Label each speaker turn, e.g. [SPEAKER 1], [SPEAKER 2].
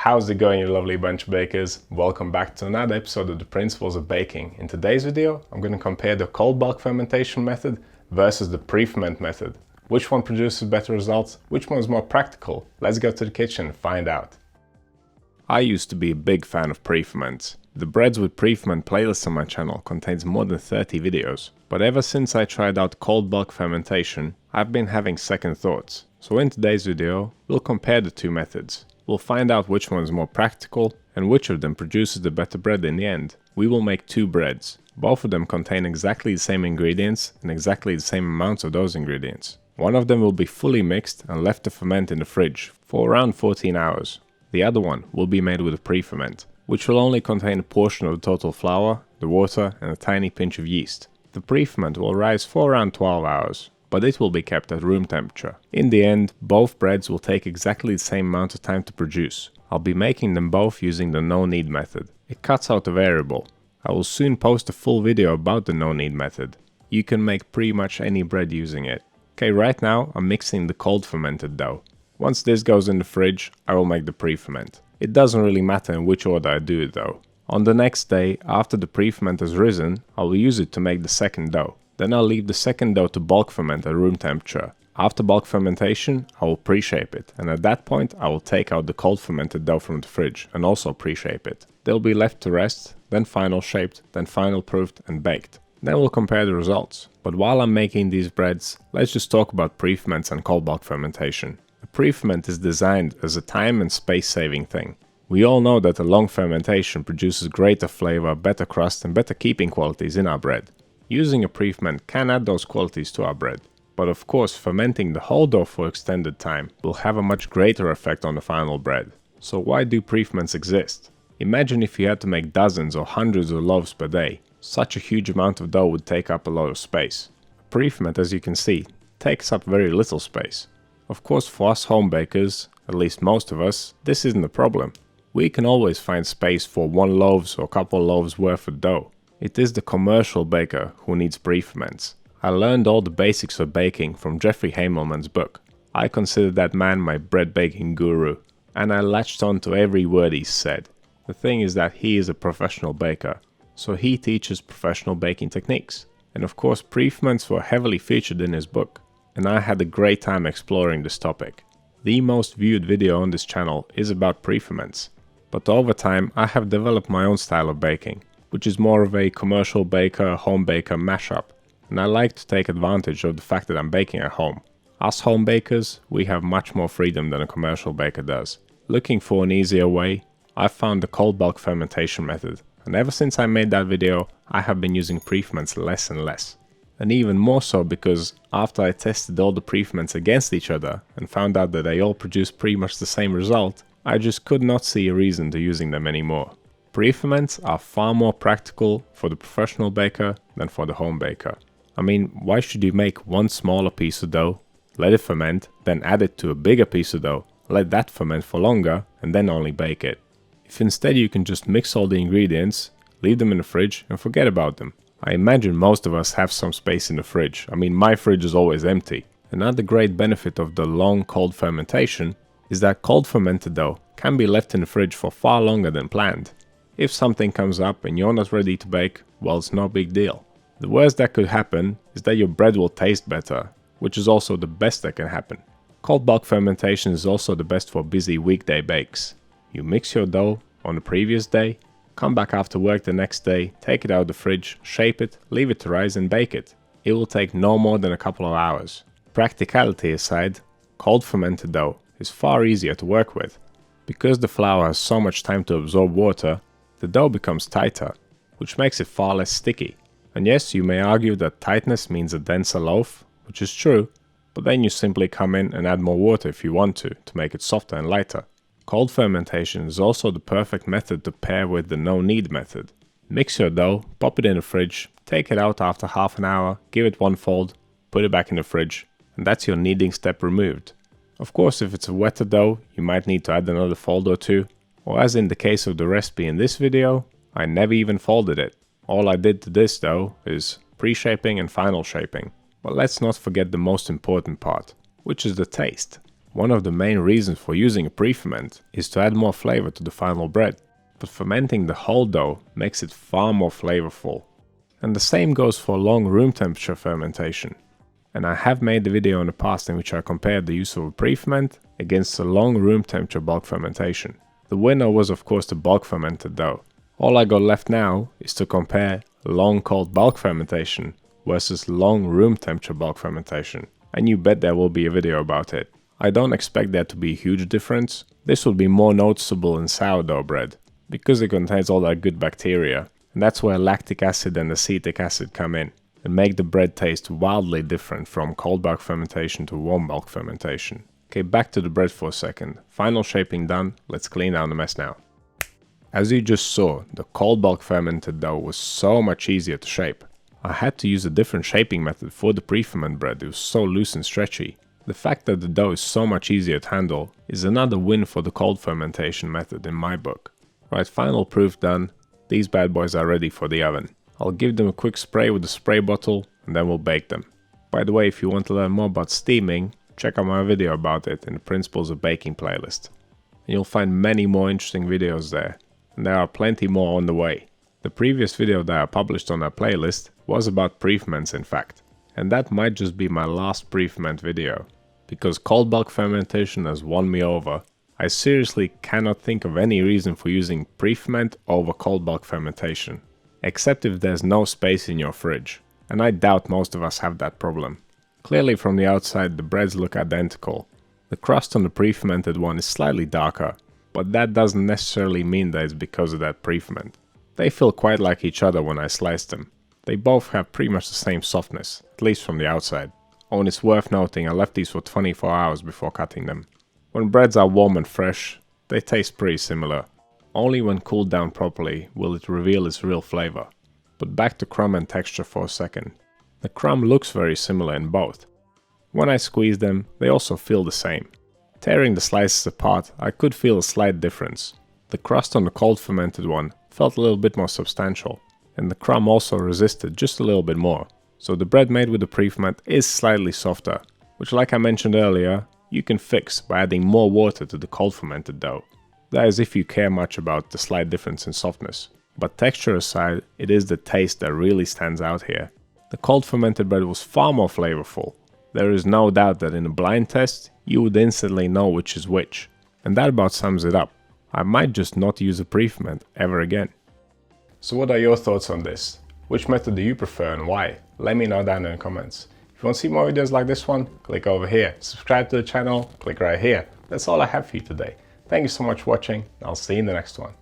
[SPEAKER 1] How's it going, you lovely bunch of bakers? Welcome back to another episode of the Principles of Baking. In today's video, I'm going to compare the cold bulk fermentation method versus the pre-ferment method. Which one produces better results? Which one is more practical? Let's go to the kitchen and find out. I used to be a big fan of pre-ferments. The Breads with Pre-ferment playlist on my channel contains more than 30 videos. But ever since I tried out cold bulk fermentation, I've been having second thoughts. So in today's video, we'll compare the two methods. We'll find out which one is more practical and which of them produces the better bread in the end. We will make two breads. Both of them contain exactly the same ingredients and exactly the same amounts of those ingredients. One of them will be fully mixed and left to ferment in the fridge for around 14 hours. The other one will be made with a pre-ferment, which will only contain a portion of the total flour, the water and a tiny pinch of yeast. The pre-ferment will rise for around 12 hours. But it will be kept at room temperature. In the end, both breads will take exactly the same amount of time to produce. I'll be making them both using the no-knead method. It cuts out a variable. I will soon post a full video about the no-knead method. You can make pretty much any bread using it. Okay, right now I'm mixing the cold fermented dough. Once this goes in the fridge, I will make the pre-ferment. It doesn't really matter in which order I do it though. On the next day, after the pre-ferment has risen, I will use it to make the second dough. Then I'll leave the second dough to bulk ferment at room temperature. After bulk fermentation, I will pre-shape it, and at that point I will take out the cold fermented dough from the fridge and also pre-shape it. They'll be left to rest, then final shaped, then final proofed and baked. Then we'll compare the results. But while I'm making these breads, let's just talk about pre-ferments and cold bulk fermentation. A pre-ferment is designed as a time and space saving thing. We all know that a long fermentation produces greater flavor, better crust and better keeping qualities in our bread. Using a pre-ferment can add those qualities to our bread. But of course, fermenting the whole dough for extended time will have a much greater effect on the final bread. So why do pre-ferments exist? Imagine if you had to make dozens or hundreds of loaves per day. Such a huge amount of dough would take up a lot of space. A pre-ferment, as you can see, takes up very little space. Of course, for us home bakers, at least most of us, this isn't a problem. We can always find space for one loaves or couple loaves worth of dough. It is the commercial baker who needs pre-ferments. I learned all the basics of baking from Jeffrey Hamelman's book. I consider that man my bread baking guru, and I latched on to every word he said. The thing is that he is a professional baker, so he teaches professional baking techniques. And of course, pre-ferments were heavily featured in his book, and I had a great time exploring this topic. The most viewed video on this channel is about pre-ferments, but over time I have developed my own style of baking, which is more of a commercial baker, home baker mashup, and I like to take advantage of the fact that I'm baking at home. Us home bakers, we have much more freedom than a commercial baker does. Looking for an easier way, I found the cold bulk fermentation method, and ever since I made that video, I have been using pre-ferments less and less. And even more so because after I tested all the pre-ferments against each other and found out that they all produce pretty much the same result, I just could not see a reason to using them anymore. Pre-ferments are far more practical for the professional baker than for the home baker. I mean, why should you make one smaller piece of dough, let it ferment, then add it to a bigger piece of dough, let that ferment for longer, and then only bake it? If instead you can just mix all the ingredients, leave them in the fridge and forget about them. I imagine most of us have some space in the fridge. I mean, my fridge is always empty. Another great benefit of the long cold fermentation is that cold fermented dough can be left in the fridge for far longer than planned. If something comes up and you're not ready to bake, well, it's no big deal. The worst that could happen is that your bread will taste better, which is also the best that can happen. Cold bulk fermentation is also the best for busy weekday bakes. You mix your dough on the previous day, come back after work the next day, take it out of the fridge, shape it, leave it to rise and bake it. It will take no more than a couple of hours. Practicality aside, cold fermented dough is far easier to work with. Because the flour has so much time to absorb water, the dough becomes tighter, which makes it far less sticky. And yes, you may argue that tightness means a denser loaf, which is true, but then you simply come in and add more water if you want to make it softer and lighter. Cold fermentation is also the perfect method to pair with the no-knead method. Mix your dough, pop it in the fridge, take it out after half an hour, give it one fold, put it back in the fridge, and that's your kneading step removed. Of course, if it's a wetter dough, you might need to add another fold or two, or as in the case of the recipe in this video, I never even folded it. All I did to this dough is pre-shaping and final shaping. But let's not forget the most important part, which is the taste. One of the main reasons for using a pre-ferment is to add more flavor to the final bread, but fermenting the whole dough makes it far more flavorful. And the same goes for long room temperature fermentation. And I have made the video in the past in which I compared the use of a pre-ferment against a long room temperature bulk fermentation. The winner was of course the bulk fermented dough. All I got left now is to compare long cold bulk fermentation versus long room temperature bulk fermentation. And you bet there will be a video about it. I don't expect there to be a huge difference. This will be more noticeable in sourdough bread, because it contains all that good bacteria, and that's where lactic acid and acetic acid come in, and make the bread taste wildly different from cold bulk fermentation to warm bulk fermentation. Okay, back to the bread for a second. Final shaping done, let's clean down the mess now. As you just saw, the cold bulk fermented dough was so much easier to shape. I had to use a different shaping method for the pre-ferment bread, it was so loose and stretchy. The fact that the dough is so much easier to handle is another win for the cold fermentation method in my book. Right, final proof done. These bad boys are ready for the oven. I'll give them a quick spray with the spray bottle and then we'll bake them. By the way, if you want to learn more about steaming, check out my video about it in the Principles of Baking playlist. And you'll find many more interesting videos there, and there are plenty more on the way. The previous video that I published on that playlist was about pre-ferments in fact, and that might just be my last pre-ferment video. Because cold bulk fermentation has won me over, I seriously cannot think of any reason for using pre-ferment over cold bulk fermentation, except if there's no space in your fridge, and I doubt most of us have that problem. Clearly from the outside the breads look identical. The crust on the pre-fermented one is slightly darker, but that doesn't necessarily mean that it's because of that pre-ferment. They feel quite like each other when I slice them. They both have pretty much the same softness, at least from the outside. Oh, and it's worth noting I left these for 24 hours before cutting them. When breads are warm and fresh, they taste pretty similar. Only when cooled down properly will it reveal its real flavor. But back to crumb and texture for a second. The crumb looks very similar in both. When I squeeze them, they also feel the same. Tearing the slices apart, I could feel a slight difference. The crust on the cold fermented one felt a little bit more substantial, and the crumb also resisted just a little bit more. So the bread made with the pre-ferment is slightly softer, which like I mentioned earlier, you can fix by adding more water to the cold fermented dough. That is if you care much about the slight difference in softness. But texture aside, it is the taste that really stands out here. The cold fermented bread was far more flavorful. There is no doubt that in a blind test, you would instantly know which is which. And that about sums it up. I might just not use a pre-ferment ever again. So what are your thoughts on this? Which method do you prefer and why? Let me know down in the comments. If you want to see more videos like this one, click over here. Subscribe to the channel, click right here. That's all I have for you today. Thank you so much for watching, and I'll see you in the next one.